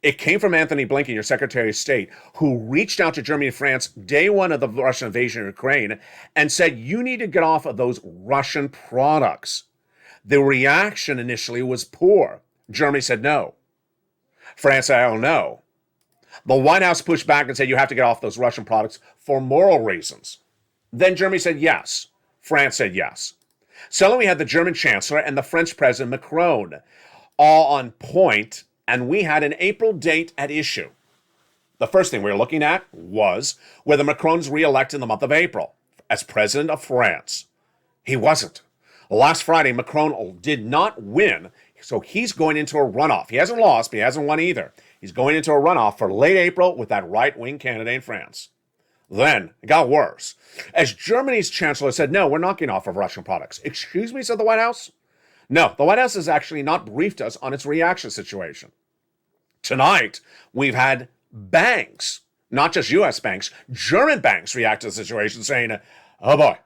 It came from Anthony Blinken, your Secretary of State, who reached out to Germany and France day one of the Russian invasion of Ukraine and said, you need to get off of those Russian products. The reaction initially was poor. Germany said no. France said, oh no. The White House pushed back and said you have to get off those Russian products for moral reasons. Then Germany said yes. France said yes. So we had the German Chancellor and the French President Macron all on point, and we had an April date at issue. The first thing we were looking at was whether Macron's re-elected in the month of April as President of France. He wasn't. Last Friday, Macron did not win, so he's going into a runoff. He hasn't lost, but he hasn't won either. He's going into a runoff for late April with that right-wing candidate in France. Then it got worse. As Germany's chancellor said, no, we're not getting off of Russian products. Excuse me, said the White House? No, the White House has actually not briefed us on its reaction situation. Tonight, we've had banks, not just U.S. banks, German banks react to the situation saying, oh boy,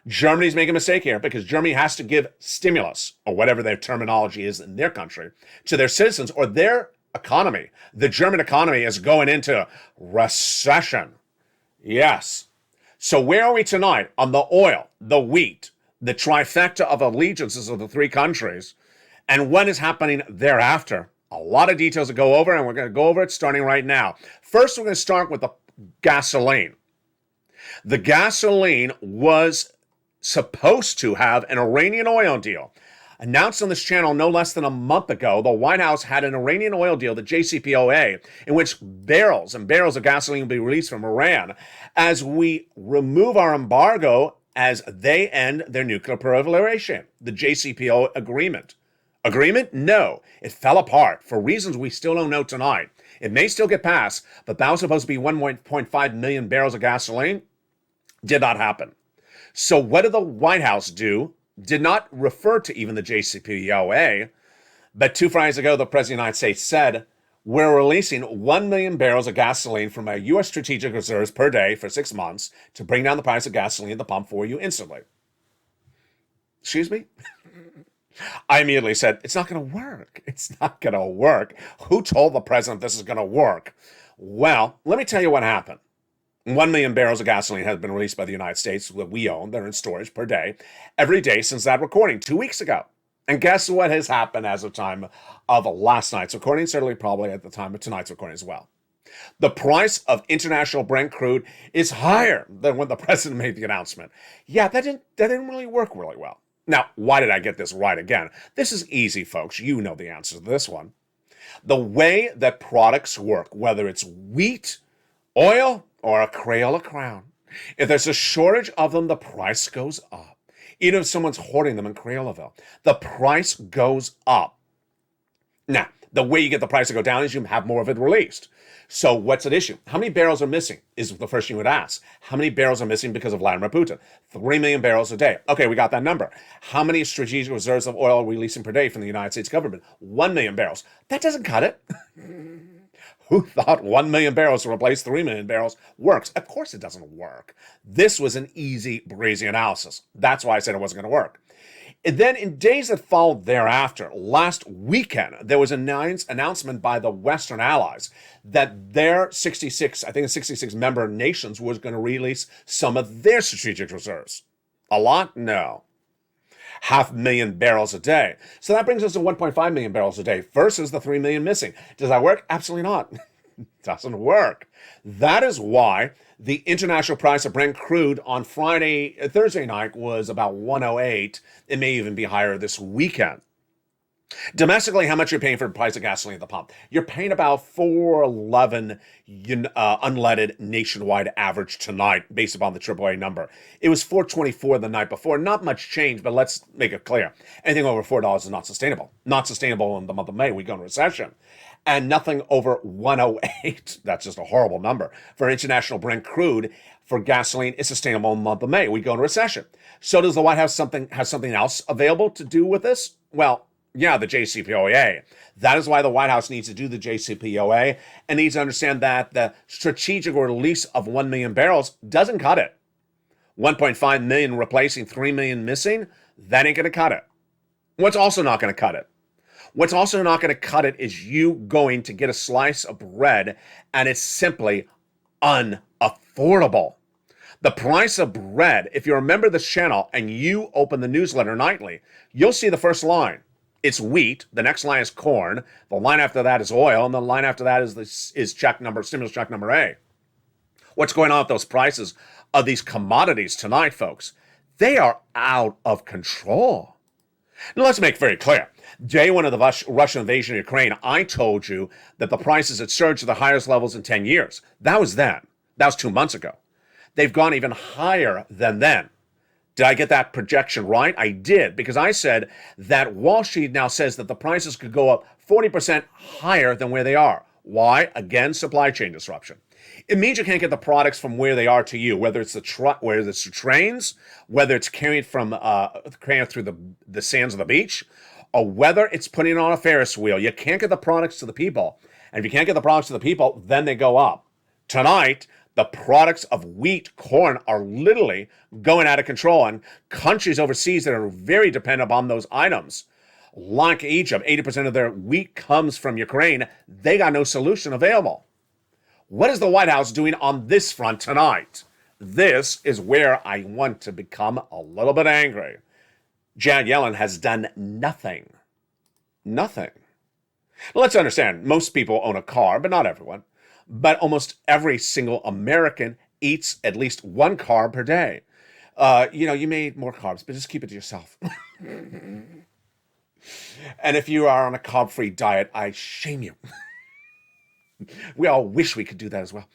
Germany's making a mistake here because Germany has to give stimulus, or whatever their terminology is in their country, to their citizens or their economy. The German economy is going into recession. Yes. So where are we tonight on the oil, the wheat, the trifecta of allegiances of the 3 countries, and what is happening thereafter? A lot of details to go over, and we're going to go over it starting right now. First, we're going to start with the gasoline. The gasoline was supposed to have an Iranian oil deal. Announced on this channel no less than a month ago, the White House had an Iranian oil deal, the JCPOA, in which barrels and barrels of gasoline will be released from Iran as we remove our embargo as they end their nuclear proliferation, the JCPOA agreement. Agreement? No. It fell apart for reasons we still don't know tonight. It may still get passed, but that was supposed to be 1.5 million barrels of gasoline. Did not happen. So what did the White House do? Did not refer to even the JCPOA, but 2 Fridays ago, the President of the United States said, we're releasing 1 million barrels of gasoline from our U.S. strategic reserves per day for 6 months to bring down the price of gasoline at the pump for you instantly. Excuse me? I immediately said, it's not going to work. It's not going to work. Who told the president this is going to work? Well, let me tell you what happened. 1 million barrels of gasoline has been released by the United States that we own. They're in storage per day, every day since that recording 2 weeks ago. And guess what has happened as of time of last night's recording, certainly probably at the time of tonight's recording as well. The price of international Brent crude is higher than when the president made the announcement. Yeah, that didn't really work really well. Now, why did I get this right again? This is easy, folks. You know the answer to this one. The way that products work, whether it's wheat, oil, or a Crayola crown, if there's a shortage of them, the price goes up. Even if someone's hoarding them in Crayolaville, the price goes up. Now, The way you get the price to go down is you have more of it released. So what's at issue? How many barrels are missing is the first thing you would ask. How many barrels are missing because of Vladimir Putin? 3 million barrels a day. Okay, we got that number. How many strategic reserves of oil are we releasing per day from the United States government? 1 million barrels. That doesn't cut it. Who thought 1 million barrels to replace 3 million barrels works? Of course it doesn't work. This was an easy, breezy analysis. That's why I said it wasn't going to work. And then in days that followed thereafter, last weekend, there was an announcement by the Western allies that their 66 member nations was going to release some of their strategic reserves. A lot? No. 500,000 barrels a day. So that brings us to 1.5 million barrels a day versus the 3 million missing. Does that work? Absolutely not. Doesn't work. That is why the international price of Brent crude on Thursday night was about 108. It may even be higher this weekend. Domestically, how much you're paying for the price of gasoline at the pump? You're paying about $4.11 unleaded nationwide average tonight, based upon the AAA number. It was $4.24 the night before. Not much change, but let's make it clear. Anything over $4 is not sustainable. Not sustainable in the month of May. We go into recession. And nothing over 108, that's just a horrible number, for international Brent crude for gasoline is sustainable in the month of May. We go into recession. So does the White House have something else available to do with this? Well, yeah, the JCPOA. That is why the White House needs to do the JCPOA and needs to understand that the strategic release of 1 million barrels doesn't cut it. 1.5 million replacing 3 million missing, that ain't going to cut it. What's also not going to cut it? What's also not going to cut it is you going to get a slice of bread, and it's simply unaffordable. The price of bread, if you remember this channel and you open the newsletter nightly, you'll see the first line. It's wheat. The next line is corn. The line after that is oil. And the line after that is stimulus check number A. What's going on with those prices of these commodities tonight, folks? They are out of control. Now, let's make very clear. Day one of the Russian invasion of Ukraine, I told you that the prices had surged to the highest levels in 10 years. That was then. That was 2 months ago. They've gone even higher than then. Did I get that projection right? I did, because I said that Wall Street now says that the prices could go up 40% higher than where they are. Why? Again, supply chain disruption. It means you can't get the products from where they are to you, whether it's the truck, whether it's the trains, whether it's carried through the sands of the beach, or whether it's putting it on a Ferris wheel. You can't get the products to the people. And if you can't get the products to the people, then they go up. Tonight, the products of wheat, corn are literally going out of control. And countries overseas that are very dependent upon those items, like Egypt, 80% of their wheat comes from Ukraine. They got no solution available. What is the White House doing on this front tonight? This is where I want to become a little bit angry. Janet Yellen has done nothing. Nothing. Let's understand, most people own a car, but not everyone. But almost every single American eats at least one carb per day. You may eat more carbs, but just keep it to yourself. And if you are on a carb-free diet, I shame you. We all wish we could do that as well.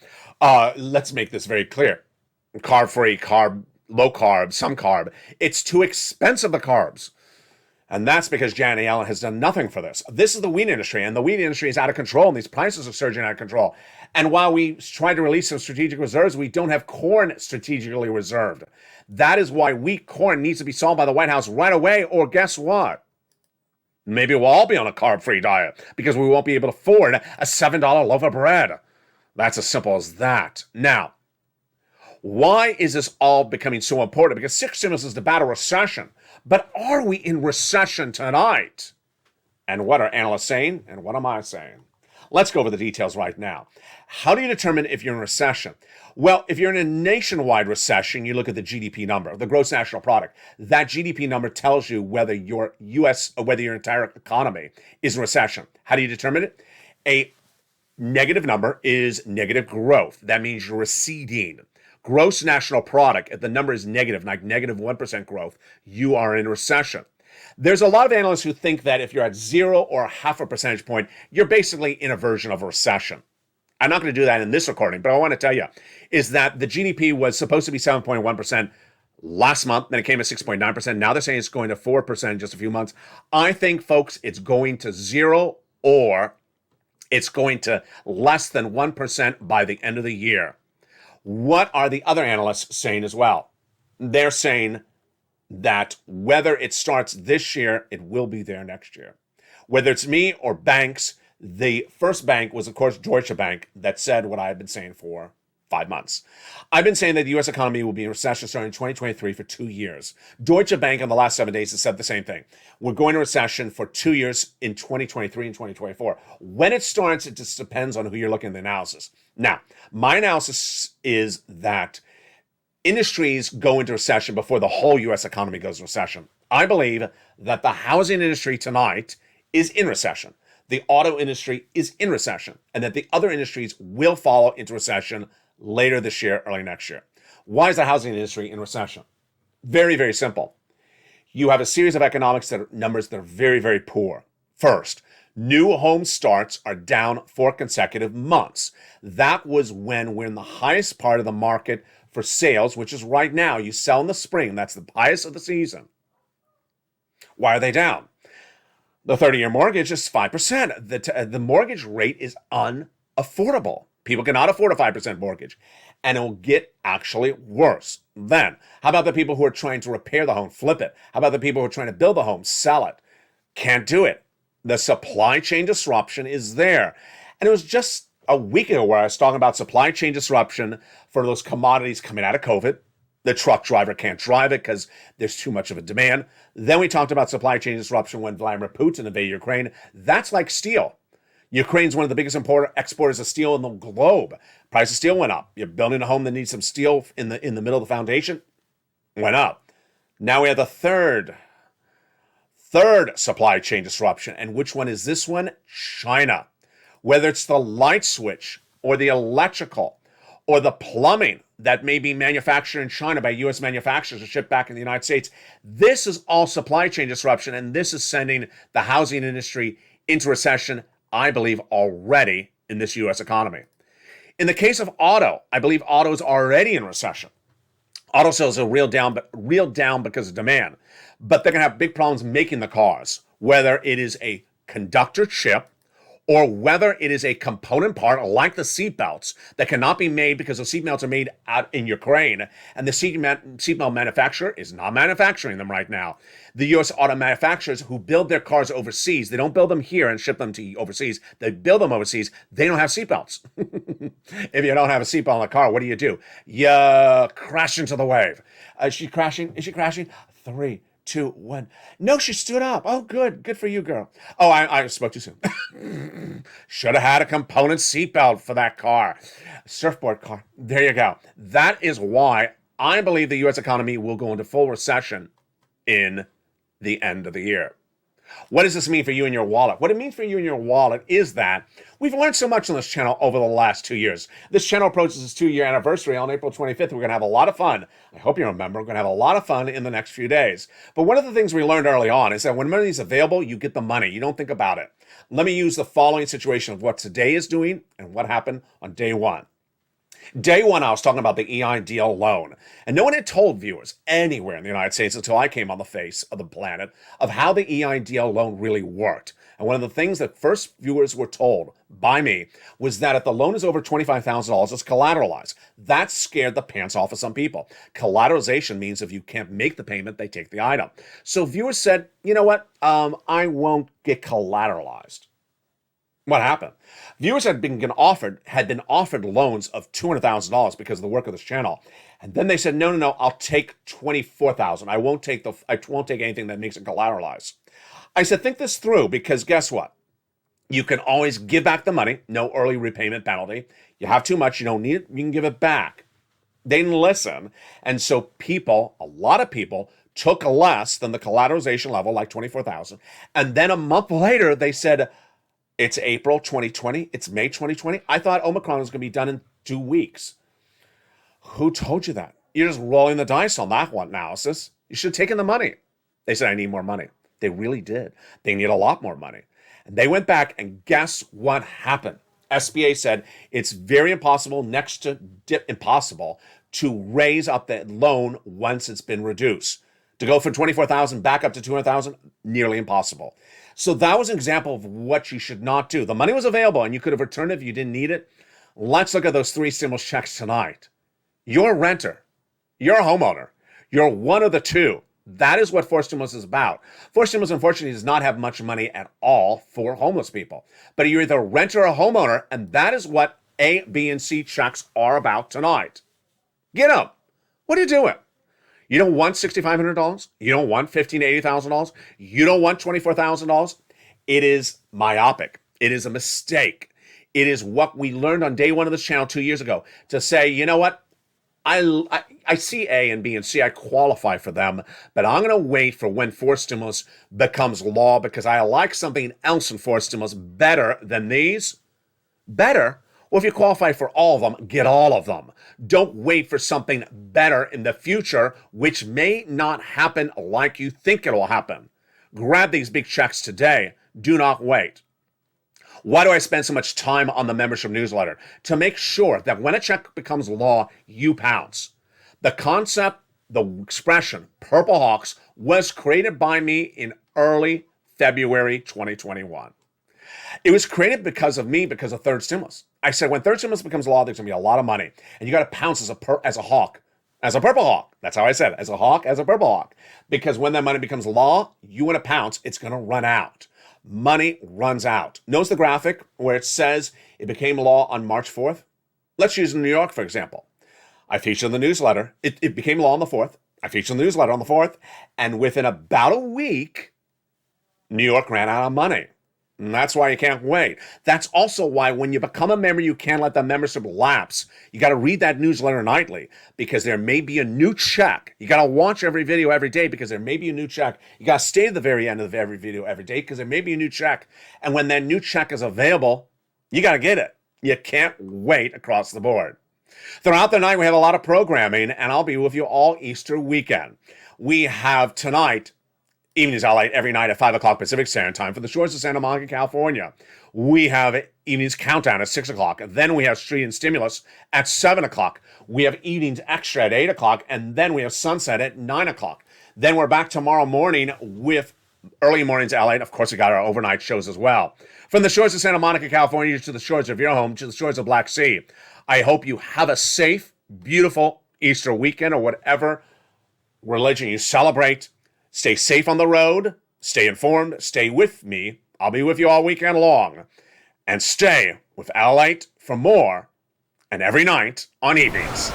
Let's make this very clear. Carb-free, low carb, some carb. It's too expensive, the carbs. And that's because Janet Yellen has done nothing for this. This is the wheat industry, and the wheat industry is out of control, and these prices are surging out of control. And while we try to release some strategic reserves, we don't have corn strategically reserved. That is why wheat corn needs to be solved by the White House right away, or guess what? Maybe we'll all be on a carb-free diet because we won't be able to afford a $7 loaf of bread. That's as simple as that. Now, why is this all becoming so important? Because 6 stimulus is to battle recession. But are we in recession tonight? And what are analysts saying? And what am I saying? Let's go over the details right now. How do you determine if you're in recession? Well, if you're in a nationwide recession, you look at the GDP number, the gross national product. That GDP number tells you whether your U.S. or whether your entire economy is in recession. How do you determine it? A negative number is negative growth. That means you're receding. Gross national product, if the number is negative, like negative 1% growth, you are in recession. There's a lot of analysts who think that if you're at 0 or half a percentage point, you're basically in a version of a recession. I'm not going to do that in this recording, but I want to tell you is that the GDP was supposed to be 7.1% last month, then it came at 6.9%. Now they're saying it's going to 4% in just a few months. I think, folks, it's going to 0 or it's going to less than 1% by the end of the year. What are the other analysts saying as well? They're saying that whether it starts this year, it will be there next year. Whether it's me or banks, the first bank was, of course, Deutsche Bank, that said what I've been saying for 5 months. I've been saying that the U.S. economy will be in recession starting in 2023 for 2 years. Deutsche Bank in the last 7 days has said the same thing. We're going to recession for 2 years in 2023 and 2024. When it starts, it just depends on who you're looking at the analysis. Now, my analysis is that industries go into recession before the whole U.S. economy goes into recession. I believe that the housing industry tonight is in recession. The auto industry is in recession, and that the other industries will follow into recession later this year, early next year. Why is the housing industry in recession? Very, very simple. You have a series of economics numbers that are very, very poor. First, new home starts are down 4 consecutive months. That was when we're in the highest part of the market for sales, which is right now. You sell in the spring. That's the highest of the season. Why are they down? The 30-year mortgage is 5%. The mortgage rate is unaffordable. People cannot afford a 5% mortgage, and it will get actually worse. Then, how about the people who are trying to repair the home, flip it? How about the people who are trying to build the home, sell it? Can't do it. The supply chain disruption is there. And it was just a week ago where I was talking about supply chain disruption for those commodities coming out of COVID. The truck driver can't drive it because there's too much of a demand. Then we talked about supply chain disruption when Vladimir Putin invaded Ukraine. That's like steel. Ukraine's one of the biggest exporters of steel in the globe. Price of steel went up. You're building a home that needs some steel in the middle of the foundation, went up. Now we have the third supply chain disruption. And which one is this one? China. Whether it's the light switch or the electrical or the plumbing that may be manufactured in China by U.S. manufacturers and shipped back in the United States, this is all supply chain disruption, and this is sending the housing industry into recession, I believe, already in this U.S. economy. In the case of auto, I believe auto is already in recession. Auto sales are real down because of demand, but they're going to have big problems making the cars, whether it is a conductor chip or whether it is a component part like the seatbelts that cannot be made because the seatbelts are made out in Ukraine, and the seatbelt manufacturer is not manufacturing them right now. The U.S. auto manufacturers who build their cars overseas, they don't build them here and ship them to overseas. They build them overseas. They don't have seatbelts. If you don't have a seatbelt in the car, what do? You crash into the wave. Is she crashing? 3, 2, 1. No, she stood up. Oh, good. Good for you, girl. Oh, I spoke too soon. Should have had a component seatbelt for that car. Surfboard car. There you go. That is why I believe the U.S. economy will go into full recession in the end of the year. What does this mean for you and your wallet? What it means for you and your wallet is that we've learned so much on this channel over the last 2 years. This channel approaches its 2-year anniversary on April 25th. We're going to have a lot of fun. I hope you remember. We're going to have a lot of fun in the next few days. But one of the things we learned early on is that when money is available, you get the money. You don't think about it. Let me use the following situation of what today is doing and what happened on day one. Day one, I was talking about the EIDL loan, and no one had told viewers anywhere in the United States until I came on the face of the planet of how the EIDL loan really worked. And one of the things that first viewers were told by me was that if the loan is over $25,000, it's collateralized. That scared the pants off of some people. Collateralization means if you can't make the payment, they take the item. So viewers said, you know what, I won't get collateralized. What happened? Viewers had been offered loans of $200,000 because of the work of this channel, and then they said, no, I'll take $24,000. I won't take anything that makes it collateralized. I said, think this through, because guess what? You can always give back the money, no early repayment penalty. You have too much, you don't need it, you can give it back. They didn't listen, and so a lot of people took less than the collateralization level, like $24,000, and then a month later they said, it's April 2020. It's May 2020. I thought Omicron was going to be done in 2 weeks. Who told you that? You're just rolling the dice on that one analysis. You should have taken the money. They said, I need more money. They really did. They need a lot more money. And they went back, and guess what happened? SBA said it's very impossible, next to impossible, to raise up that loan once it's been reduced. To go from 24,000 back up to 200,000, nearly impossible. So that was an example of what you should not do. The money was available and you could have returned it if you didn't need it. Let's look at those 3 stimulus checks tonight. You're a renter. You're a homeowner. You're one of the two. That is what forced stimulus is about. Forced stimulus, unfortunately, does not have much money at all for homeless people. But you're either a renter or a homeowner, and that is what A, B, and C checks are about tonight. Get them. What are you doing? You don't want $6,500? You don't want $15,000 to $80,000? You don't want $24,000? It is myopic. It is a mistake. It is what we learned on day one of this channel 2 years ago to say, you know what? I see A and B and C. I qualify for them, but I'm going to wait for when forced stimulus becomes law because I like something else in forced stimulus better than these. Better? Well, if you qualify for all of them, get all of them. Don't wait for something better in the future, which may not happen like you think it will happen. Grab these big checks today. Do not wait. Why do I spend so much time on the membership newsletter? To make sure that when a check becomes law, you pounce. The concept, the expression, Purple Hawks, was created by me in early February 2021. It was created because of me, because of third stimulus. I said, when third stimulus becomes law, there's going to be a lot of money. And you got to pounce as a hawk, as a purple hawk. That's how I said it, as a hawk, as a purple hawk. Because when that money becomes law, you want to pounce, it's going to run out. Money runs out. Notice the graphic where it says it became law on March 4th? Let's use New York, for example. I featured in the newsletter. It became law on the 4th. I featured in the newsletter on the 4th. And within about a week, New York ran out of money. And that's why you can't wait. That's also why when you become a member, you can't let the membership lapse. You got to read that newsletter nightly because there may be a new check. You got to watch every video every day because there may be a new check. You got to stay to the very end of every video every day because there may be a new check. And when that new check is available, you got to get it. You can't wait across the board. Throughout the night, we have a lot of programming, and I'll be with you all Easter weekend. We have tonight, Evenings Lalate every night at 5 o'clock Pacific Standard Time for the shores of Santa Monica, California. We have Evenings Countdown at 6 o'clock. Then we have Street and Stimulus at 7 o'clock. We have Evenings Extra at 8 o'clock. And then we have Sunset at 9 o'clock. Then we're back tomorrow morning with Early Mornings Lalate. Of course, we got our overnight shows as well. From the shores of Santa Monica, California, to the shores of your home, to the shores of Black Sea. I hope you have a safe, beautiful Easter weekend or whatever religion you celebrate. Stay safe on the road, stay informed, stay with me. I'll be with you all weekend long. And stay with Lalate for more and every night on Evenings.